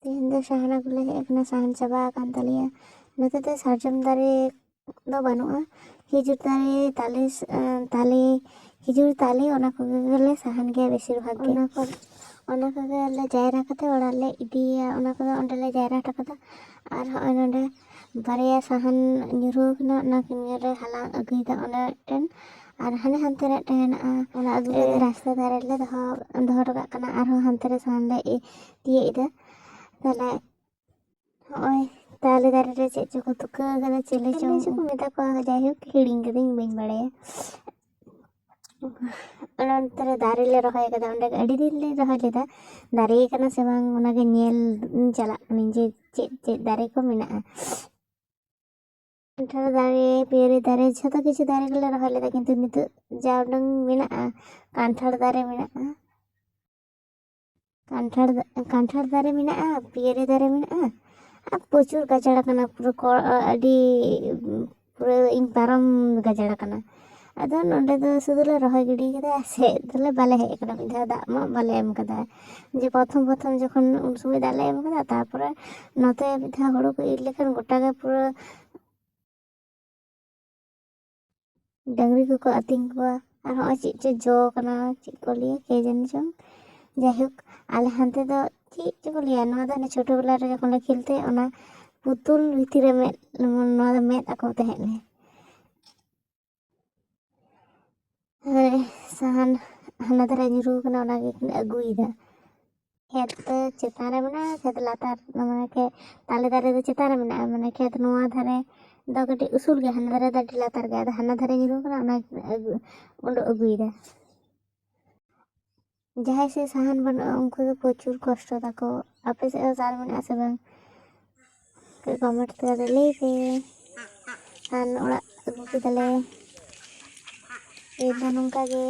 ᱛᱮᱦᱮᱧ ᱫᱚ ᱥᱟᱦᱟᱱ ᱟᱹᱜᱩ ᱞᱮ ᱦᱮᱡ ᱟᱠᱟᱱᱟ, ᱥᱟᱦᱟᱱ ᱪᱟᱵᱟ ᱟᱠᱟᱱ ᱛᱟᱞᱮᱭᱟ᱾ ᱱᱚᱛᱮ ᱫᱚ ᱥᱟᱨᱡᱚᱢ ᱫᱟᱨᱮ ᱫᱚ ᱵᱟᱹᱱᱩᱜᱼᱟ, ᱠᱷᱤᱡᱩᱨ ᱫᱟᱨᱮ, ᱛᱟᱞᱮ, ᱠᱷᱤᱡᱩᱨ ᱛᱟᱞᱮ ᱚᱱᱟ ᱠᱚᱜᱮ ᱞᱮ ᱥᱟᱦᱟᱱ ᱜᱮᱭᱟ ᱵᱮᱥᱤᱨ ᱵᱷᱟᱜᱽ ᱜᱮ। ᱚᱱᱟ ᱠᱚᱜᱮ ᱞᱮ ᱡᱟᱭᱨᱟ ᱠᱟᱛᱮ ᱚᱲᱟᱜ ᱞᱮ ᱤᱫᱤᱭᱟ, ᱚᱱᱟ ᱠᱚᱫᱚ ᱚᱸᱰᱮ ᱞᱮ ᱡᱟᱭᱨᱟ ᱦᱚᱴᱚ ᱠᱟᱫᱟ। ᱟᱨ ᱦᱚᱸᱜᱼᱚᱭ ᱱᱚᱰᱮ ᱵᱟᱨᱭᱟ ᱥᱟᱦᱟᱱ ᱧᱩᱨᱦᱩ ᱟᱠᱟᱱᱟ, ᱚᱱᱟ ᱠᱤᱱ ᱞᱮ ᱦᱟᱞᱟᱝ ᱟᱹᱜᱩᱭᱮᱫᱟ ᱚᱸᱰᱮ ᱢᱤᱫᱴᱮᱱ, ᱟᱨ ᱦᱟᱱᱮ ᱦᱟᱱᱛᱮ ᱨᱮ ᱢᱤᱫᱴᱮᱱ ᱦᱮᱱᱟᱜᱼᱟ, ᱚᱱᱟ ᱟᱹᱜᱩ ᱠᱟᱛᱮ ᱨᱟᱥᱛᱟ ᱫᱷᱟᱨᱮ ᱨᱮᱞᱮ ᱫᱚᱦᱚ ᱦᱚᱴᱚ ᱠᱟᱜ ᱠᱟᱱᱟ। ᱟᱨᱦᱚᱸ ᱦᱟᱱᱛᱮ ᱨᱮ ᱥᱟᱦᱟᱱ ᱞᱮ ᱛᱤᱭᱟᱹᱜ ᱮᱫᱟ। ᱛᱟᱦᱚᱞᱮ ᱦᱚᱸᱜᱼᱚᱭ ᱛᱟᱞᱮ ᱫᱟᱨᱮ ᱨᱮ ᱪᱮᱫ ᱪᱚᱠᱚ ᱛᱩᱠᱟᱹ ᱟᱠᱟᱫᱟ, ᱪᱤᱞᱤ ᱪᱚᱠᱚ ᱢᱮᱛᱟ ᱠᱚᱣᱟ, ᱡᱟᱭᱦᱳᱠ ᱦᱤᱲᱤᱧ ᱠᱤᱫᱟᱹᱧ, ᱵᱟᱹᱧ ᱵᱟᱲᱟᱭᱟ। ᱚᱱᱛᱮ ᱨᱮ ᱫᱟᱨᱮ ᱞᱮ ᱨᱚᱦᱚᱭ ᱟᱠᱟᱫᱟ, ᱚᱸᱰᱮ ᱟᱹᱰᱤ ᱫᱤᱱ ᱞᱮ ᱨᱚᱦᱚᱭ ᱞᱮᱫᱟ, ᱫᱟᱨᱮ ᱠᱟᱱᱟ ᱥᱮ ᱵᱟᱝ ᱚᱱᱟᱜᱮ ᱧᱮᱞ ᱪᱟᱞᱟᱜ ᱠᱟᱹᱱᱟᱹᱧ ᱡᱮ ᱪᱮᱫ ᱫᱟᱨᱮ ᱠᱚ ᱢᱮᱱᱟᱜᱼᱟ। ᱠᱟᱱᱴᱷᱟᱲ ᱫᱟᱨᱮ, ᱯᱤᱭᱟᱹᱨᱤ ᱫᱟᱨᱮ, ᱡᱷᱚᱛᱚ ᱠᱤᱪᱷᱩ ᱫᱟᱨᱮ ᱜᱮᱞᱮ ᱨᱚᱦᱚᱭ ᱞᱮᱫᱟ, ᱠᱤᱱᱛᱩ ᱱᱤᱛᱚᱜ ᱡᱟ ᱩᱰᱟᱹᱝ ᱢᱮᱱᱟᱜᱼᱟ, ᱠᱟᱱᱴᱷᱟᱲ ᱫᱟᱨᱮ ᱢᱮᱱᱟᱜᱼᱟ, ᱠᱟᱱᱴᱷᱟᱲ ᱫᱟᱨᱮ ᱢᱮᱱᱟᱜᱼᱟ, ᱯᱤᱭᱟᱹᱨᱤ ᱫᱟᱨᱮ ᱢᱮᱱᱟᱜᱼᱟ, ᱟᱨ ପ୍ରᱪᱩᱨ ᱜᱟᱡᱟᱲ ᱟᱠᱟᱱᱟ, ᱟᱹᱰᱤ ᱯᱩᱨᱟᱹ ᱤᱧ ᱯᱟᱨᱚᱢ ᱜᱟᱡᱟᱲ ᱟᱠᱟᱱᱟ। ᱟᱫᱚ ᱱᱚᱸᱰᱮ ᱫᱚ ᱥᱩᱫᱷᱩ ᱞᱮ ᱨᱚᱦᱚᱭ ᱜᱤᱰᱤ ᱠᱟᱫᱟ, ᱥᱮᱫ ᱫᱚᱞᱮ ᱵᱟᱞᱮ ᱦᱮᱡ ᱟᱠᱟᱱᱟ, ᱢᱤᱫ ᱫᱷᱟᱣ ᱫᱟᱜ ᱢᱟᱜ ᱵᱟᱞᱮ ᱮᱢ ᱠᱟᱫᱟ। ᱡᱮ ᱯᱨᱚᱛᱷᱚᱢ ᱡᱚᱠᱷᱚᱱ ᱩᱱ ᱥᱚᱢᱚᱭ ᱫᱟᱜ ᱞᱮ ᱮᱢ ᱠᱟᱫᱟ, ᱛᱟᱨᱯᱚᱨᱮ ᱱᱚᱛᱮ ᱢᱤᱫ ᱫᱷᱟᱣ ᱦᱩᱲᱩ ᱠᱚ ᱤᱨ ᱞᱮᱠᱷᱟᱱ ᱜᱚᱴᱟᱜᱮ ᱯᱩᱨᱟᱹ ᱰᱟᱝᱨᱤ ᱠᱚᱠᱚ ᱟᱹᱛᱤᱧ ᱠᱚᱣᱟ। ᱟᱨ ᱦᱚᱸᱜᱼᱚᱭ ᱪᱮᱫ ᱪᱚ ᱡᱚ ᱠᱟᱱᱟ, ᱪᱮᱫ ᱠᱚ ᱞᱟᱹᱭᱟ ᱠᱮ ᱡᱟᱱᱤ ᱪᱚᱝ, ᱡᱟᱭᱦᱳᱠ ᱟᱞᱮ ᱦᱟᱱᱛᱮ ᱫᱚ ᱪᱮᱫ ᱪᱚᱠᱚ ᱞᱟᱹᱭᱟ, ᱱᱚᱣᱟ ᱫᱚ ᱦᱟᱱᱮ ᱪᱷᱳᱴᱳ ᱵᱮᱞᱟ ᱨᱮ ᱡᱚᱠᱷᱚᱱ ᱞᱮ ᱠᱷᱮᱞ ᱛᱟᱦᱮᱸᱫ, ᱚᱱᱟ ᱯᱩᱛᱩᱞ ᱵᱷᱤᱛᱤᱨ ᱨᱮ ᱱᱚᱣᱟ ᱫᱚ ᱢᱮᱫ ᱟᱠᱚ ᱛᱟᱦᱮᱸᱫ ᱞᱮ। ᱥᱟᱦᱟᱱ ᱦᱟᱱᱟ ᱫᱷᱟᱨᱮ ᱧᱩᱨᱩ ᱟᱠᱟᱱᱟ, ᱚᱱᱟᱜᱮ ᱠᱤᱱ ᱟᱹᱜᱩᱭᱮᱫᱟ। ᱠᱷᱮᱛ ᱪᱮᱛᱟᱱ ᱨᱮ ᱢᱮᱱᱟᱜᱼᱟ, ᱠᱷᱮᱛ ᱞᱟᱛᱟᱨ, ᱢᱟᱱᱮ ᱛᱟᱞᱮ ᱫᱟᱨᱮ ᱫᱚ ᱪᱮᱛᱟᱱ ᱨᱮ ᱢᱮᱱᱟᱜᱼᱟ, ᱢᱟᱱᱮ ᱠᱷᱮᱛ ᱱᱚᱣᱟ ᱫᱷᱟᱨᱮ ᱫᱚ ᱠᱟᱹᱴᱤᱡ ᱩᱥᱩᱞ ᱜᱮᱭᱟ, ᱦᱟᱱᱟ ᱫᱷᱟᱨᱮ ᱫᱚ ᱟᱹᱰᱤ ᱞᱟᱛᱟᱨ ᱜᱮᱭᱟ, ᱟᱫᱚ ᱦᱟᱱᱟ ᱫᱷᱟᱨᱮ ᱧᱩᱨᱩ ᱟᱠᱟᱱᱟ, ᱚᱱᱟ ᱩᱰᱩᱠ ᱟᱹᱜᱩᱭᱮᱫᱟ। ᱡᱟᱦᱟᱸᱭ ᱥᱮᱫ ᱥᱟᱦᱟᱱ ᱵᱟᱹᱱᱩᱜᱼᱟ, ᱩᱱᱠᱩ ᱫᱚ ᱯᱨᱚᱪᱩᱨ ᱠᱚᱥᱴᱚ ᱛᱟᱠᱚ। ᱟᱯᱮ ᱥᱮᱫ ᱦᱚᱸ ᱥᱟᱦᱟᱱ ᱢᱮᱱᱟᱜᱼᱟ ᱥᱮ ᱵᱟᱝ, ᱠᱚᱢᱮᱱᱴ ᱛᱮ ᱞᱟᱹᱭ ᱯᱮ। ᱟᱨ ᱚᱲᱟᱜ ᱟᱹᱜᱩ ᱠᱮᱫᱟᱞᱮ, ᱛᱮᱦᱮᱧ ᱫᱚ ᱱᱚᱝᱠᱟ ᱜᱮ।